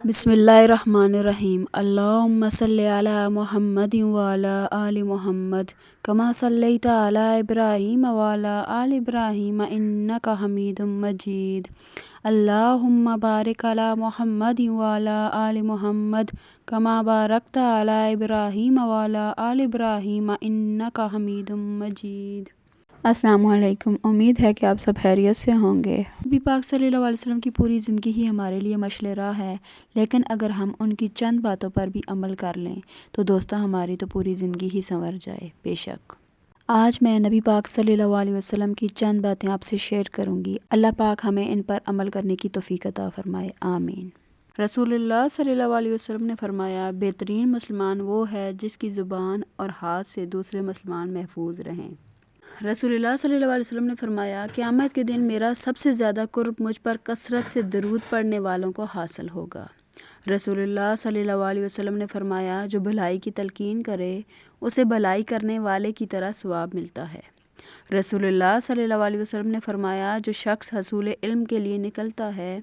بسم اللہ الرحمن الرحیم۔ اللہم صلی علی محمد وعلی آل محمد کما صلیت علی ابراہیم وعلی آل ابراہیم انک حمید مجید۔ اللہم بارک علی محمد وعلی آل محمد کما بارکت علی ابراہیم وعلی آل ابراہیم انک حمید مجید۔ السلام علیکم، امید ہے کہ آپ سب خیریت سے ہوں گے۔ نبی پاک صلی اللہ علیہ وسلم کی پوری زندگی ہی ہمارے لیے مشعل راہ ہے، لیکن اگر ہم ان کی چند باتوں پر بھی عمل کر لیں تو دوستہ ہماری تو پوری زندگی ہی سنور جائے۔ بے شک آج میں نبی پاک صلی اللہ علیہ وسلم کی چند باتیں آپ سے شیئر کروں گی۔ اللہ پاک ہمیں ان پر عمل کرنے کی توفیق عطا فرمائے، آمین۔ رسول اللہ صلی اللہ علیہ وسلم نے فرمایا، بہترین مسلمان وہ ہے جس کی زبان اور ہاتھ سے دوسرے مسلمان محفوظ رہیں۔ رسول اللہ صلی اللہ علیہ وسلم نے فرمایا، قیامت کے دن میرا سب سے زیادہ قرب مجھ پر کثرت سے درود پڑھنے والوں کو حاصل ہوگا۔ رسول اللہ صلی اللہ علیہ وسلم نے فرمایا، جو بھلائی کی تلقین کرے اسے بھلائی کرنے والے کی طرح ثواب ملتا ہے۔ رسول اللہ صلی اللہ علیہ وسلم نے فرمایا، جو شخص حصول علم کے لیے نکلتا ہے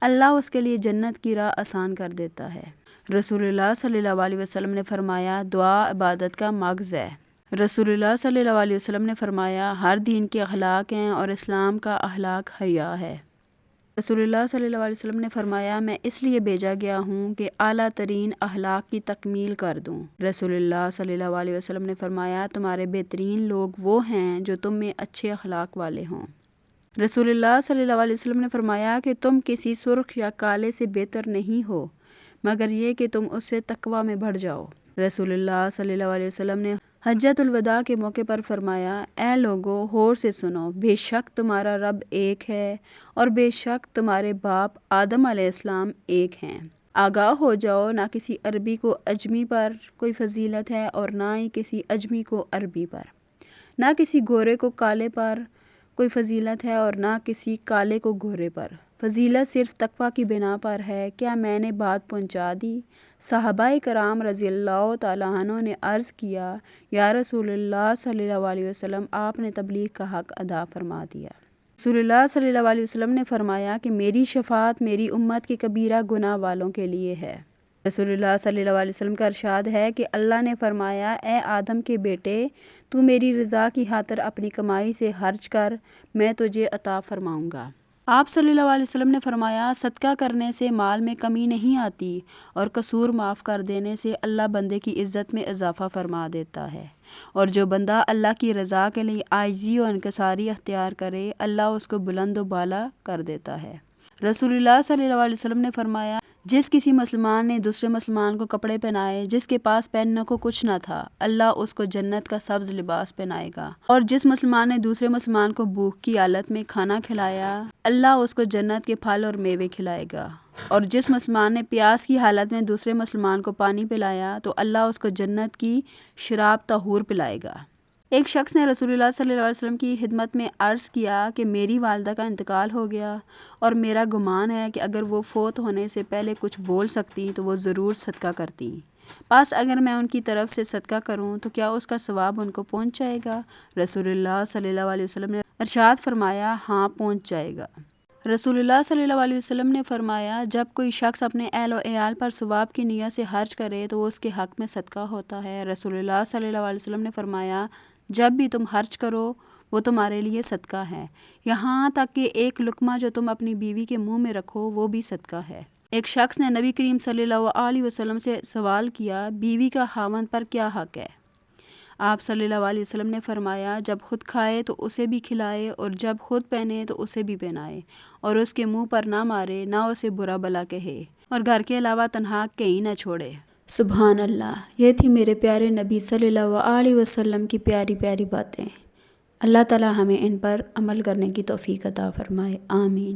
اللہ اس کے لیے جنت کی راہ آسان کر دیتا ہے۔ رسول اللہ صلی اللہ علیہ وسلم نے فرمایا، دعا عبادت کا مغز ہے۔ رسول اللہ صلی اللہ علیہ وسلم نے فرمایا، ہر دین کے اخلاق ہیں اور اسلام کا اخلاق حیا ہے۔ رسول اللہ صلی اللہ علیہ وسلم نے فرمایا، میں اس لیے بھیجا گیا ہوں کہ اعلیٰ ترین اخلاق کی تکمیل کر دوں۔ رسول اللہ صلی اللہ علیہ وسلم نے فرمایا، تمہارے بہترین لوگ وہ ہیں جو تم میں اچھے اخلاق والے ہوں۔ رسول اللہ صلی اللہ علیہ وسلم نے فرمایا کہ تم کسی سرخ یا کالے سے بہتر نہیں ہو مگر یہ کہ تم اس سے تقویٰ میں بڑھ جاؤ۔ رسول اللہ صلی اللہ علیہ وسلم نے حجۃ الوداع کے موقع پر فرمایا، اے لوگو غور سے سنو، بے شک تمہارا رب ایک ہے اور بے شک تمہارے باپ آدم علیہ السلام ایک ہیں۔ آگاہ ہو جاؤ، نہ کسی عربی کو اجمی پر کوئی فضیلت ہے اور نہ ہی کسی اجمی کو عربی پر، نہ کسی گورے کو کالے پر کوئی فضیلت ہے اور نہ کسی کالے کو گورے پر۔ فضیلت صرف تقویٰ کی بنا پر ہے۔ کیا میں نے بات پہنچا دی؟ صحابہ کرام رضی اللہ تعالیٰ عنہ نے عرض کیا، یا رسول اللہ صلی اللہ علیہ وسلم، آپ نے تبلیغ کا حق ادا فرما دیا۔ رسول اللہ صلی اللہ علیہ وسلم نے فرمایا کہ میری شفاعت میری امت کے کبیرہ گناہ والوں کے لیے ہے۔ رسول اللہ صلی اللہ علیہ وسلم کا ارشاد ہے کہ اللہ نے فرمایا، اے آدم کے بیٹے، تو میری رضا کی خاطر اپنی کمائی سے خرچ کر، میں تجھے عطا فرماؤں گا۔ آپ صلی اللہ علیہ وسلم نے فرمایا، صدقہ کرنے سے مال میں کمی نہیں آتی اور قصور معاف کر دینے سے اللہ بندے کی عزت میں اضافہ فرما دیتا ہے، اور جو بندہ اللہ کی رضا کے لیے عاجزی و انکساری اختیار کرے اللہ اس کو بلند و بالا کر دیتا ہے۔ رسول اللہ صلی اللہ علیہ وسلم نے فرمایا، جس کسی مسلمان نے دوسرے مسلمان کو کپڑے پہنائے جس کے پاس پہننے کو کچھ نہ تھا اللہ اس کو جنت کا سبز لباس پہنائے گا، اور جس مسلمان نے دوسرے مسلمان کو بھوک کی حالت میں کھانا کھلایا اللہ اس کو جنت کے پھل اور میوے کھلائے گا، اور جس مسلمان نے پیاس کی حالت میں دوسرے مسلمان کو پانی پلایا تو اللہ اس کو جنت کی شراب طہور پلائے گا۔ ایک شخص نے رسول اللہ صلی اللہ علیہ وسلم کی خدمت میں عرض کیا کہ میری والدہ کا انتقال ہو گیا اور میرا گمان ہے کہ اگر وہ فوت ہونے سے پہلے کچھ بول سکتی تو وہ ضرور صدقہ کرتی، بس اگر میں ان کی طرف سے صدقہ کروں تو کیا اس کا ثواب ان کو پہنچ جائے گا؟ رسول اللہ صلی اللہ علیہ وسلم نے ارشاد فرمایا، ہاں پہنچ جائے گا۔ رسول اللہ صلی اللہ علیہ وسلم نے فرمایا، جب کوئی شخص اپنے اہل و عیال پر ثواب کی نیت سے خرچ کرے تو وہ اس کے حق میں صدقہ ہوتا ہے۔ رسول اللہ صلی اللہ علیہ وسلم نے فرمایا، جب بھی تم خرچ کرو وہ تمہارے لیے صدقہ ہے، یہاں تک کہ ایک لقمہ جو تم اپنی بیوی کے منہ میں رکھو وہ بھی صدقہ ہے۔ ایک شخص نے نبی کریم صلی اللہ علیہ وسلم سے سوال کیا، بیوی کا خاوند پر کیا حق ہے؟ آپ صلی اللہ علیہ وسلم نے فرمایا، جب خود کھائے تو اسے بھی کھلائے اور جب خود پہنے تو اسے بھی پہنائے، اور اس کے منہ پر نہ مارے نہ اسے برا بھلا کہے، اور گھر کے علاوہ تنہا کہیں نہ چھوڑے۔ سبحان اللہ۔ یہ تھی میرے پیارے نبی صلی اللہ علیہ وسلم کی پیاری پیاری باتیں۔ اللہ تعالی ہمیں ان پر عمل کرنے کی توفیق عطا فرمائے، آمین۔